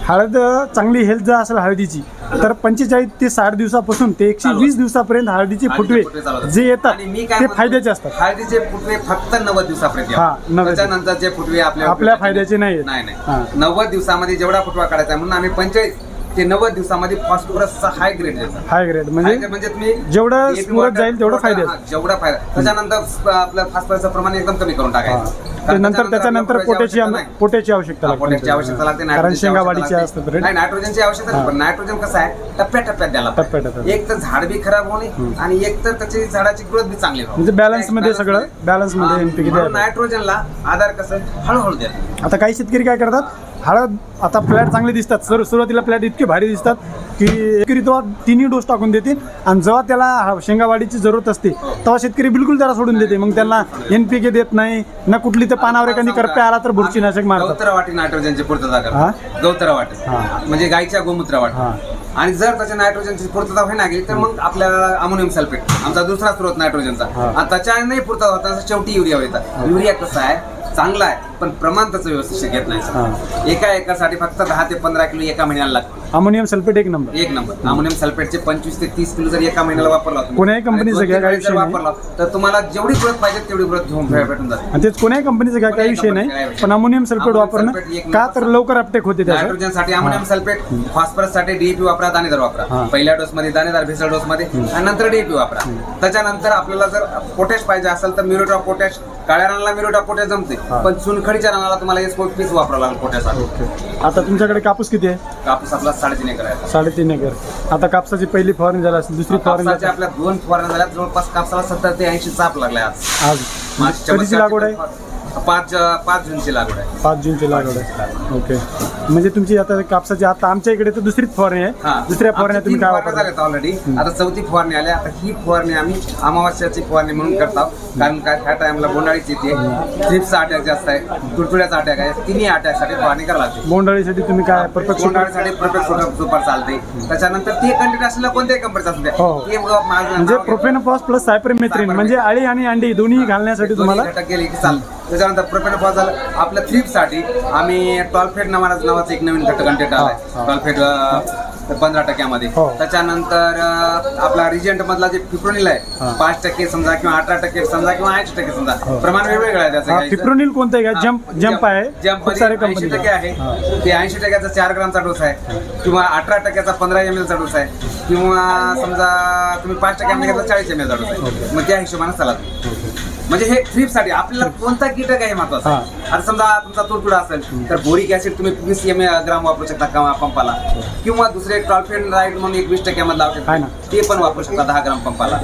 हळद चांगली हेल्थ जर असेल हळदीची तर 45 ते 60 दिवसापासून ते 120 दिवसापर्यंत हळदीचे फुटवे जे येतात आणि मी काय ते म्हणतो, फायद्याचे असतात. हळदीचे फुटवे फक्त 90 दिवसापर्यंत हा, यावं. 90. त्याच्यानंतरचे फुटवे आपल्या फायद्याचे नाही आहेत. नाही हा. 90 दिवसामध्ये जेवढा फुटवा काढायचा आहे म्हणून आम्ही 45 ते 90 दिवसामध्ये फॉस्फरसचा हाय ग्रेड देतो. हाय ग्रेड म्हणजे तुम्ही जेवढं DAP पुरत जाईल तेवढं water- फायद्याचं. हा, जेवढा फायदा त्याच्यानंतर आपलं फॉस्फरसचं प्रमाण एकदम कमी करून टाकायचं. ते नंतर त्याच्यानंतर पोटॅशियम पोटॅची आवश्यकता पोटॅशची आवश्यकता लागते, कारण नायट्रोजनची शेंगा आवश्यकता वाढीची लागते. असतात नाही नायट्रोजनची आवश्यकता नाही, पण नायट्रोजन कसं आहे टप्प्याटप्प्यात द्यायला टप्प्याटप्प्यात. पाहिजे. एक तर झाड बी खराब होणे आणि एक तर त्याची झाडाची ग्रोथ बी चांगली व्हावी. म्हणजे balance मध्ये सगळं balance मध्ये NPK द्यायला. नायट्रोजनला आधार कसं हळूहळू द्या. आता काही शेतकरी काय करतात, हळद आता फ्लॅट चांगले दिसतात, सुरुवातीला फ्लॅट इतके भारी दिसतात की एकरी तो 3 डोस टाकून देते आणि जेव्हा त्याला शेंगा वाढीची जरूरत असते तेव्हा शेतकरी बिलकुल त्याला सोडून देते. मग त्यांना NPK देत नाही ना, कुठली तर पानावर एखादी करप्या आला तर बुरशीनाशक मारतात. गवतरा वाटी नायट्रोजनची पूर्तता हा? करतात. गवतरा वाटी म्हणजे गायच्या गोमूत्र वाटी. आणि जर त्याच्या नायट्रोजनची पूर्तता होईना गेली तर मग आपल्याला अमोनियम सल्फेट आमचा दुसरा स्रोत नायट्रोजनचा आणि त्याच्या नाही पूर्तता होता शेवटी युरिया येतात. युरिया कसं आहे चांगला आहे पण प्रमाण त्याचं व्यवस्थित घेत नाही. एका एकरसाठी फक्त 10 ते 15 किलो एका महिन्याला लागते. अमोनियम सल्फेट एक नंबर. अमोनियम सल्फेटचे 25 ते 30 किलो जर एका महिन्याला वापरला तुम्ही, कोण्याही कंपनीचं आणि घ्या, काही 2-3 विषय जर नाही. वापरला तर तुम्हाला जेवढी ग्रोथ पाहिजे तेवढी ग्रोथ घेऊन भेटून जाते. आणि तेच कोण्याही कंपनीचं काय काही विषय नाही, पण अमोनियम सल्फेट वापरणं का तर लवकर अपटेक होते त्याचं. नायट्रोजन साठी अमोनियम सल्फेट, फॉस्फरस साठी DAP वापरा, दाणेदार वापरा. पहिल्या डोस मध्ये दाणेदार, भेसळ डोस मध्ये आणि नंतर DAP वापरा. त्याच्यानंतर आपल्याला जर पोटॅश पाहिजे असेल तर म्युरेट ऑफ पोटॅश. काळ्या रानाला म्युरेट ऑफ पोटॅश जमते, पण चुनखडीच्या रानाला तुम्हाला S-40 वापरावं लागेल पोटॅश. आता तुमच्याकडे कापूस किती आहे? कापूस आपला 3.5 एकर आहे. 3.5 एकर. आता कापसाची पहिली फवारणी झाली असेल, दुसरी फवारणी कापसाच्या आपल्या 2 फवारण्या झाल्या. जवळपास कापसाला 70 ते 80 चाप लागलाय आज. आज कधीची लागवड आहे? 5 जूनची लागवड आहे. 5 जूनची लागवड आहे. ओके. म्हणजे तुमची आता कापसाची आता आमच्या इकडे तर दुसरीच फवारणी आहे. दुसऱ्या फवारण्या तुम्ही काय वापरता? ऑलरेडी आता 4थी फवारणी आल्या. आता ही फवारणी आम्ही अमावास्याची फवारणी म्हणून करतो. कारण काय ह्या टाइमला बोंडाळीची येते, थ्रिप्सचा अटॅक जास्त आहे, तुडतुड्याचा अटॅक आहे. तिन्ही अटॅकसाठी फवारणी करावी लागते. बोंडाळीसाठी तुम्ही काय परफेक्ट बोंडाळीसाठी परफेक्ट सुपर चालते. त्याच्यानंतर ते कंटेंट असलेला कोणत्याही कंपनीचा असू द्या. ते म्हणजे प्रोफेनोफॉस प्लस सायपरमेथ्रिन म्हणजे आळी आणि अंडी दोन्ही घालण्यासाठी तुम्हाला घटक गेले की चालतं. त्याच्यानंतर प्रोपेनोफॉस झालं. आपल्या थ्रिप्ससाठी आम्ही टॉलफेट नावाचं एक नवीन घटक कंटेंट आलाय. टॉलफेट 15% त्याच्यानंतर आपला रिजंट मधला जे फिप्रोनिल आहे 5% समजा किंवा 18% समजा किंवा 80% समजा, प्रमाण वेगवेगळं आहे त्याचं. फिप्रोनिल कोणतं आहे? जंप आहे, खूप सारे कंपनी 80% आहे. ते 80%चा 4 ग्रामचा डोस आहे किंवा 18%चा 15 ml चा डोस आहे किंवा समजा तुम्ही 5% घेतला 40 ml चा डोस आहे. मग त्या हिशोबाने चालत. म्हणजे हे थ्रिप्ससाठी आपल्याला कोणता कीटक आहे महत्वाचा. आता समजा तुमचा तुडतुडा असेल तर बोरिक ऍसिड तुम्ही 20 ग्राम वापरू शकता पंपाला किंवा दुसरे टॉलफेन राईड म्हणून 20% मधला औषध ते पण वापरू शकता 10 ग्राम पंपाला.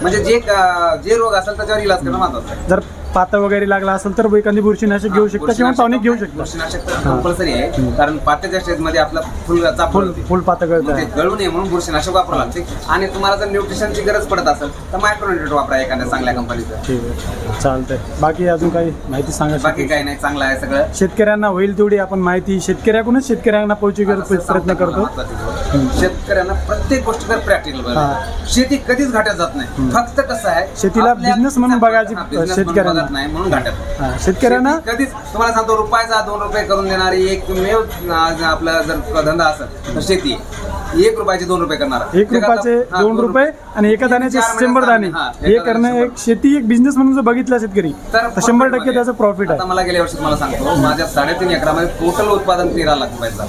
म्हणजे जे रोग असेल त्याच्यावर इलाज करणं महत्वाचं आहे. जर पाता वगैरे लागला असेल तर एखादी बुरशीनाशक घेऊ शकता किंवा टॉनिक घेऊ शकता. बुरशीनाशक कंपल्सरी आहे कारण पात्याच्या स्टेज मध्ये आपला फुल पाता गळतं. गळू नये म्हणून बुरशीनाशक वापरावं लागते. आणि तुम्हाला जर न्यूट्रिशनची गरज पडत असेल तर मायक्रोन्यूट्रिएंट वापरा एखाद्या चांगल्या कंपनीचं. ठीक आहे, चालतंय. बाकी अजून काही माहिती सांगा? बाकी काही नाही, चांगलं आहे सगळं. शेतकऱ्यांना होईल तेवढी आपण माहिती शेतकऱ्याकडूनच शेतकऱ्यांना पोहोचवण्याचा प्रयत्न करतो. शेतकऱ्यांना प्रत्येक गोष्टीवर प्रॅक्टिकल. शेती कधीच घाट्यात जात नाही. फक्त कसं आहे शेतीला बिझनेस म्हणून बघायची शेतकऱ्यांना नाही म्हणून घाट्यात. शेतकऱ्यांना कधीच तुम्हाला सांगतो रुपयाचा 2 रुपये करून देणारी एकमेव आपला जर धंदा असेल तर शेती. 1 रुपयाचे 2 रुपये करणार. 1 रुपयाचे 2 रुपये आणि एका दाण्याचे 100 दाणे हे करणं एक शेती एक बिझनेस म्हणून जर बघितला शेतकरी तर 100% त्याचं प्रॉफिट आहे. आता मला गेल्या वर्षी तुम्हाला सांगतो माझ्या 3.5 एकरामध्ये टोटल उत्पादन 13 लाख रुपयाचं.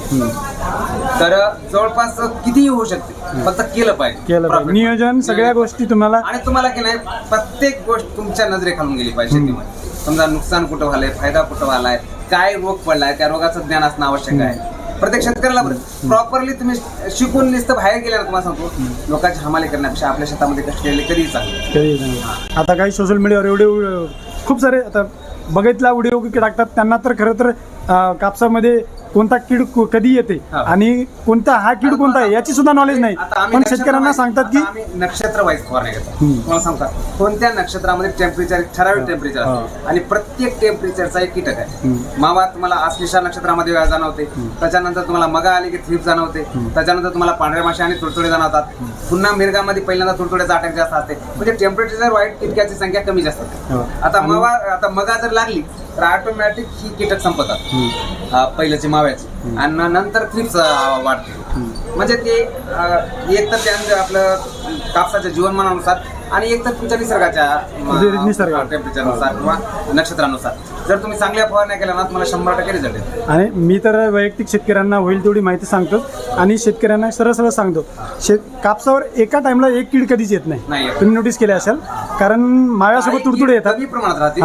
तर जवळपास कितीही होऊ शकते फक्त केलं पाहिजे. नियोजन सगळ्या गोष्टी तुम्हाला. आणि तुम्हाला की नाही प्रत्येक गोष्ट तुमच्या नजरेखालून गेली पाहिजे शेतीमध्ये. समजा नुकसान कुठं व्हायलंय, फायदा कुठं व्हायलाय, काय रोग पडलाय त्या रोगाचं ज्ञान असणं आवश्यक आहे. प्रत्येक शेतकऱ्याला प्रॉपरली तुम्ही शिकून नुसतं बाहेर गेल्यावर तुम्हाला सांगतो लोकांची हमाली करण्यापेक्षा आपल्या शेतामध्ये कष्ट केले कधीही चांगले. आता काही सोशल मीडियावर एवढे खूप सारे आता बघितला व्हिडिओ टाकतात त्यांना तर खरं तर कापसामध्ये कोणता कीड कधी येते आणि कोणता हा कीड कोणता आहे याची सुद्धा नॉलेज नाही. पण शेतकऱ्यांना सांगतात की नक्षत्र वाईज फवारणी घेतात. तुम्हाला सांगतात कोणत्या नक्षत्रामध्ये टेम्परेचर ठराविक टेम्परेचर असते आणि प्रत्येक टेम्परेचरचा एक कीटक आहे. मावा तुम्हाला आश्लेषा नक्षत्रामध्ये जाणवते, त्याच्यानंतर तुम्हाला मगा आली की थ्रिप्स जाणवते, त्याच्यानंतर तुम्हाला पांढऱ्या माशी आणि तुडतुडे जाणवतात. पुन्हा मिरगामध्ये पहिल्यांदा तुडतुड्याचा अटॅक जास्त असते. म्हणजे टेम्परेचर वाईट कीटकाची संख्या कमी जास्त असते. आता मगा जर लागली तर ऑटोमॅटिक ही कीटक संपतात पहिल्याची माव्याची आणि नंतर थ्रिप्स वाढते. म्हणजे ते एक तर त्यांचं आपलं कापसाच्या जीवनमानानुसार आणि एक तर तुमच्या निसर्गाच्या टेम्परेचरनुसार किंवा नक्षत्रानुसार जर तुम्ही चांगल्या फवारण्या केल्या ना तुम्हाला 100% रिझल्ट येतो. आणि मी तर वैयक्तिक शेतकऱ्यांना होईल तेवढी माहिती सांगतो आणि शेतकऱ्यांना सरळ सांगतो, कापसावर एका टाइमला एक कीड कधीच येत नाही. तुम्ही नोटीस केले असेल, कारण माव्यासोबत तुडतुडे येतात, कमी प्रमाणात राहते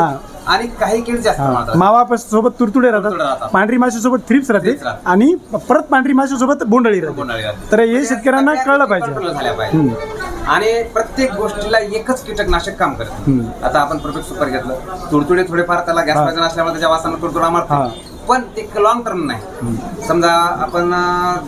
आणि काही कीड जास्त प्रमाणात मावा सोबत तुडतुडे राहतात, पांढरी माशी सोबत थ्रिप्स राहते आणि परत पांढरी माशी सोबत बोंडळी राहते. तर हे शेतकऱ्यांना कळलं पाहिजे. आणि प्रत्येक गोष्टीला एकच कीटकनाशक काम करते. आता आपण परफेक्ट सुपर घेतलं, तुडतुडे थोडेफार त्याला गॅस पाहिजे असल्यामुळे त्याच्या वासानं तुडतुडा मारतो, पण ते लॉंग टर्म नाही. समजा आपण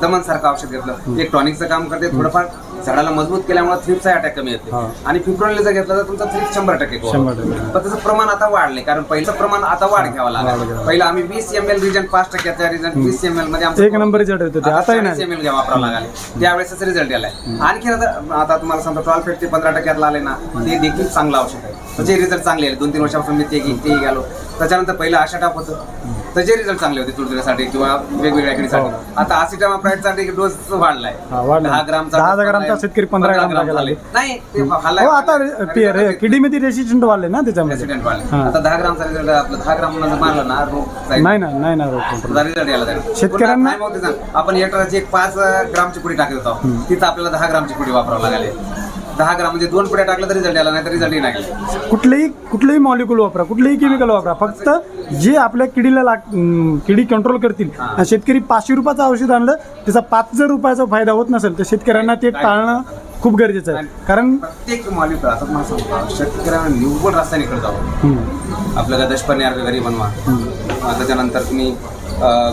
दमन सारखं औषध घेतलं, एक टॉनिकचं काम करते, थोडंफार झाडाला मजबूत केल्यामुळे थ्रिप्सचा अटॅक कमी येते. आणि फिप्रोनिल जर घेतलं तर तुमचा थ्रिप्स 100% पण त्याचं प्रमाण आता वाढले, कारण पहिलं प्रमाण आता वाढ घ्यावं लागलं. पहिलं आम्ही 20 ml रिजन 5%च्या रिजन 20 ml मध्ये 1 नंबर रिझल्ट येतो. आता 40 ml घ्या वापरावं लागले, त्यावेळेस रिझल्ट आलाय. आणखी आता तुम्हाला समजा 12 ते 15% आले ना, ते देखील चांगलं औषध आहे. त्याचे रिझल्ट चांगले आले. 2-3 वर्षापासून मी ते गेलो. त्याच्यानंतर पहिलं आशाटाप होतं, त्याचे रिझल्ट चांगले होते तुडतुड्यासाठी किंवा वेगवेगळ्या किडीसाठी. आता आसिटामाप्राइडचा डोस वाढलाय, 10 ग्रामचा शेतकरी 15 ग्राम नाही ते आता किडीमध्ये रेसिस्टंट वाढले ना, त्याच्यामध्ये रेसिडेंट वाढले. आता 10 ग्रामचा रिझल्ट आपलं 10 ग्राम मारलं ना रोग नाही ना रोग रिझल्ट यायला जाईल. शेतकऱ्यांना आपण एकराची 5 ग्रामची पुडी टाकत होतो, तिथं आपल्याला 10 ग्रामची पुडी वापरावं लागली. 10 ग्राम म्हणजे 2 पुड्या टाकलं तर रिझल्ट यायला, नाही तर रिझल्ट नाही. कुठलेही मॉलिक्यूल वापरा, कुठलेही केमिकल वापरा, फक्त जे आपल्या किडीला किडी कंट्रोल करतील. शेतकरी 500 रुपयाचं औषध आणलं, त्याचा 5,000 रुपयाचा फायदा होत नसेल तर शेतकऱ्यांना ते टाळणं खूप गरजेचं आहे. कारण प्रत्येक मॉलिक्यूल आता मला सांगतो, शेतकऱ्यांना निव्वळ रासायनिकडे जावं. आपल्याला दशपर्णी अर्घ घरी बनवा, त्याच्यानंतर तुम्ही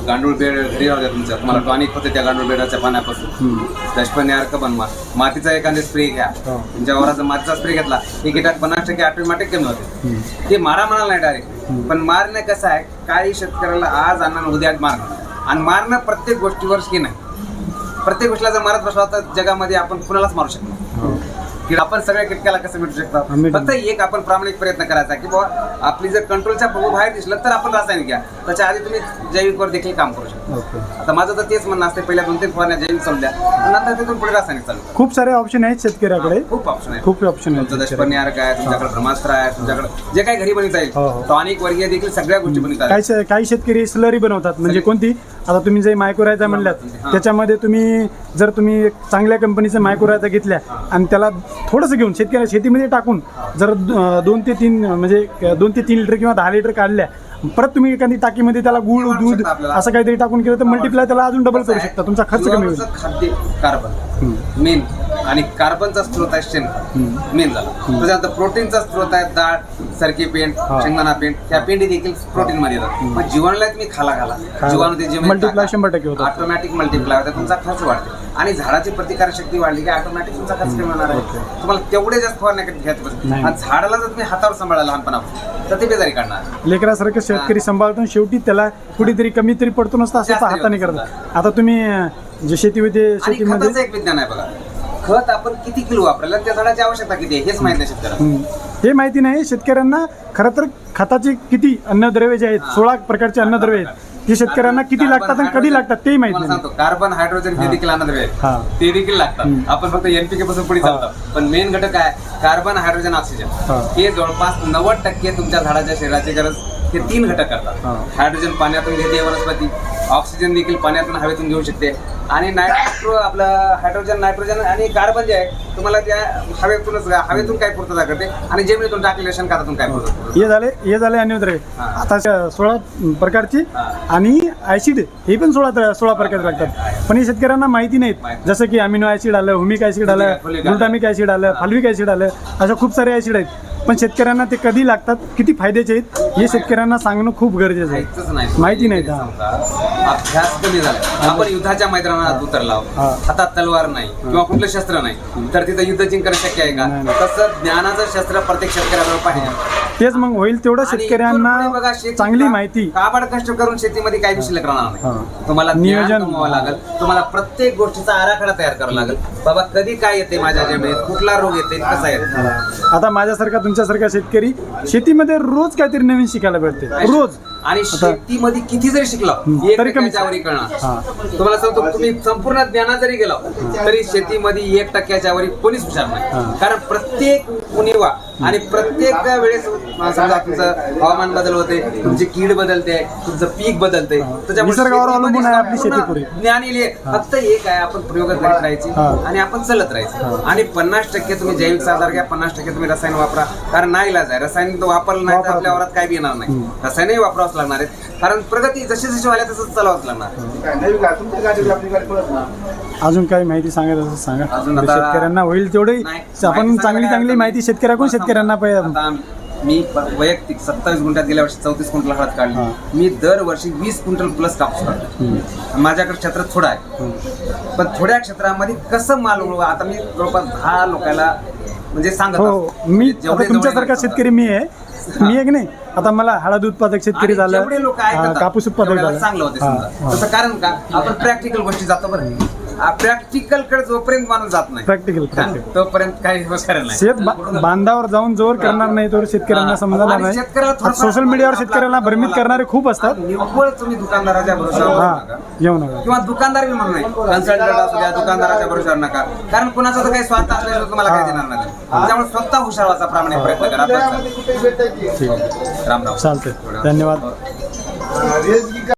गांडूळ बेड घरी राहू द्या तुमचं, तुम्हाला टॉनिक होते त्या गांडूळ बेडाच्या पाण्यापासून. दशपर्णी अर्क बनवा, मातीचा एखादा स्प्रे घ्या. तुमच्या वराचा मातीचा स्प्रे घेतला, हे कीटक 50% ऑटोमॅटिक कमी होते. ते मारा म्हणाल नाही डायरेक्ट, पण मारणं कसं आहे, काही शेतकऱ्याला आज आणणं उद्या मारणं, आणि मारणं प्रत्येक गोष्टीवर की नाही. प्रत्येक गोष्टीला जर मारत बसला तर जगामध्ये आपण कुणालाच मारू शकतो. आपण सगळ्या कीटकाला कसं मिळू शकतात, फक्त एक आपण प्रामाणिक प्रयत्न करायचा की बाबा आपली जर कंट्रोलच्या बाहेर दिसलं तर आपण रासायनिक घ्या, त्याच्या आधी तुम्ही जैविकवर देखील काम करू शकता. आता माझं तर तेच म्हणणं असते, पहिल्या 2-3 फवारण्या जैविक चालू द्या, नंतर तिथून पुढे रासायनिक चालू. खूप सारे ऑप्शन आहेत शेतकऱ्याकडे, खूप ऑप्शन आहे. खूप ऑप्शन आहेत. तुमचं दशपर्णी अर्क आहे, तुमच्याकडे ब्रह्मास्त्र आहे, तुमच्याकडे जे काही घरी बनवता येईल, टॉनिक वर्गीय देखील सगळ्या गोष्टी बनवतात. काही शेतकरी स्लरी बनवतात. म्हणजे कोणती, आता तुम्ही जे मायक्रोरायझा म्हणल्यात, त्याच्यामध्ये जर तुम्ही चांगल्या कंपनीचं मायक्रोरायझा घेतल्या आणि त्याला थोडंसं घेऊन शेतीमध्ये टाकून जर 2 ते 3 लिटर किंवा 10 लिटर काढल्या, परत तुम्ही एखादी टाकीमध्ये त्याला गुळ दूध असं काहीतरी टाकून केलं तर मल्टिप्लाय त्याला अजून डबल करू शकता, तुमचा खर्च कमी होईल. खाद्य कार्बन मेन, आणि कार्बनचा स्त्रोत आहे शेण मेन झाला. त्याच्यानंतर प्रोटीनचा स्त्रोत आहे डाळ, सरकी पेंट, शेंगदाणा पेंट. त्या पेंटी देखील प्रोटीन मध्ये येतात. मग जीवाणूला तुम्ही खाला जीवाणू ते मल्टिप्लाय 100% होतं, ऑटोमॅटिक मल्टिप्लाय होतं, तुमचा खर्च वाढतो. आणि झाडाची प्रतिकारक शक्ती वाढली की ऑटोमॅटिक तुमचा खर्च कमी होणार आहे. तुम्हाला तेवढे जास्त फवारण्या घ्यायचं बसत. आणि झाडाला जर तुम्ही हातावर सांभाळा लहानपणापासून तर ते बेजारी काढणार. लेकरासारखं शेतकरी सांभाळतो, शेवटी त्याला कुठेतरी कमी तरी पडतो नसतं असं हाताने करतात. आता तुम्ही जे शेतीमध्ये खताचं एक विज्ञान आहे बघा, खत आपण किती किलो वापरायला, त्या झाडाची आवश्यकता किती आहे हेच माहित नाही शेतकऱ्यांना. हे माहिती नाही शेतकऱ्यांना. खरं तर खताचे किती अन्नद्रव्य जे आहेत, 16 प्रकारचे अन्नद्रव्य आहेत, ते शेतकऱ्यांना किती लागतात आणि कधी लागतात ते माहिती नाही. सांगतो, कार्बन, हायड्रोजन हे देखील अन्नद्रव्य आहेत, ते देखील लागतात. आपण फक्त NPK पासून पुढे चालतो, पण मेन घटक आहे कार्बन, हायड्रोजन, ऑक्सिजन. हे जवळपास 90% तुमच्या झाडाच्या शरीराची गरज हे 3 घटक करतात. हायड्रोजन पाण्यातून घेते वनस्पती, ऑक्सिजन देखील पाण्यातून हवेतून घेऊ शकते, आणि आपलं हायड्रोजन, नायट्रोजन आणि कार्बन जे आहे तुम्हाला त्या हवेतून काय पूर्तता करते, आणि जमिनीतून टाकलेल्या शेणखतातून काय पूर्तता. हे झाले अन्नद्रव्य. आता 16 प्रकारची, आणि ऍसिड हे पण 16 प्रकारचे लागतात, पण हे शेतकऱ्यांना माहिती नाहीत. जसं की अमिनो ऍसिड आलं, हुमिक ऍसिड आलं, ग्लुटामिक ऍसिड आलं, फॉल्विक ऍसिड आलं, अशा खूप सारे ऍसिड आहेत. पण शेतकऱ्यांना ते कधी लागतात, किती फायद्याचे आहेत हे शेतकऱ्यांना सांगणं खूप गरजेचं आहे. माहिती नाही. अभ्यास कमी झाला. आपण युद्धाच्या मैदानात उतरला, हातात तलवार नाही किंवा कुठलं शस्त्र नाही, तर तिथं युद्ध जिंकणं शक्य आहे का? तसं ज्ञानाचं शस्त्र प्रत्येक शेतकऱ्याजवळ पाहिजे. तेच मग होईल तेवढं आणि इथून पुढे बघा, शेतकऱ्यांना शेतीचा चांगली माहिती काबाड कष्ट करून शेतीमध्ये काही शिल्लक राहणार हा. नाही. तुम्हाला नियोजन. नियोजन कमवावं लागेल, तुम्हाला प्रत्येक गोष्टीचा आराखडा तयार करावा लागेल. बाबा कधी काय येते माझ्या जमिनीत, कुठला रोग येते, कसा येते. आता माझ्यासारखा तुमच्यासारखा शेतकरी शेतीमध्ये रोज काहीतरी नवीन शिकायला भेटते रोज. आणि शेतीमध्ये किती जरी शिकला एक तरी कमीच. टक्क्याच्या वरी कळणार. तुम्हाला सांगतो तुम्ही संपूर्ण ज्ञानात जरी गेला तरी शेतीमध्ये 1% वरी कोणीच हुशार नाही. कारण प्रत्येक उणीवा आणि प्रत्येक वेळेस समजा तुमचं हवामान बदल होते, तुमची कीड बदलते, तुमचं पीक बदलते, त्याच्यामुळे निसर्गावर अवलंबून आहे आपली संपूर्ण शेती पुरी. ज्ञान येईल. फक्त एक आहे, आपण प्रयोग करीत राहायचे आणि आपण चालत राहायचं. आणि 50% तुम्ही जैविक आधार घ्या, 50% तुम्ही रसायन वापरा. कारण नाही इलाज आहे, रसायन वापरलं नाही तर आपल्या वरात काय बी येणार नाही. रसायनही वापरावंच लागणार आहेत, कारण प्रगती जशी जशी व्हायला तसंच चालावंच लागणार. अजून काही माहिती सांगायचं असेल सांगा. अजून आता- शेतकऱ्यांना होईल तेवढी नाही, आपण माहिती चांगली सांगायला चांगली माहिती शेतकऱ्यांना पाहिजे. आता मी वैयक्तिक 27 गुंठ्यात गेल्या वर्षी 34 क्विंटल हळद काढली. मी दरवर्षी 20 क्विंटल प्लस कापूस काढतो. माझ्याकडे क्षेत्र थोडं आहे, पण थोड्या क्षेत्रामध्ये कसं माल उगवा, आता मी जवळपास 10 लोकांना म्हणजे सांगत हो असतो. मी जेवढे आता तुमच्यासारखा जवळ शेतकरी मी आहे. मी एक नाही, आता मला हळद उत्पादक शेतकरी झालं, जेवढे लोक आहेत कापूस उत्पादक झालं. चांगलं होते हा, समजा. हा. तसं कारण का आपण प्रॅक्टिकल गोष्टी जातो बरं. प्रॅक्टिकल कडे जोपर्यंत माणूस जात नाही प्रॅक्टिकल तोपर्यंत काही खरं नाही. शेत बांधावर जाऊन जोर करणार नाही तर शेतकऱ्यांना समजणार आणि नाही. शेतकऱ्याला थोडंफार- सोशल मीडियावर शेतकऱ्यांना भ्रमित करणारे खूप असतात. निव्वळ तुम्ही दुकानदाराच्या भरोशावर हा नका. येऊ नका. किंवा दुकानदार बी म्हणून नाही, कन्सल्टंट असू द्या, दुकानदाराच्या भरोशावर नका. कारण कुणाचा तर काही स्वार्थ असल्याशिवाय तुम्हाला काय देणार नाही. त्यामुळे स्वतः हुशार व्हायचा प्रामाणिक प्रयत्न करा. बस. राम राम. चालतंय, धन्यवाद.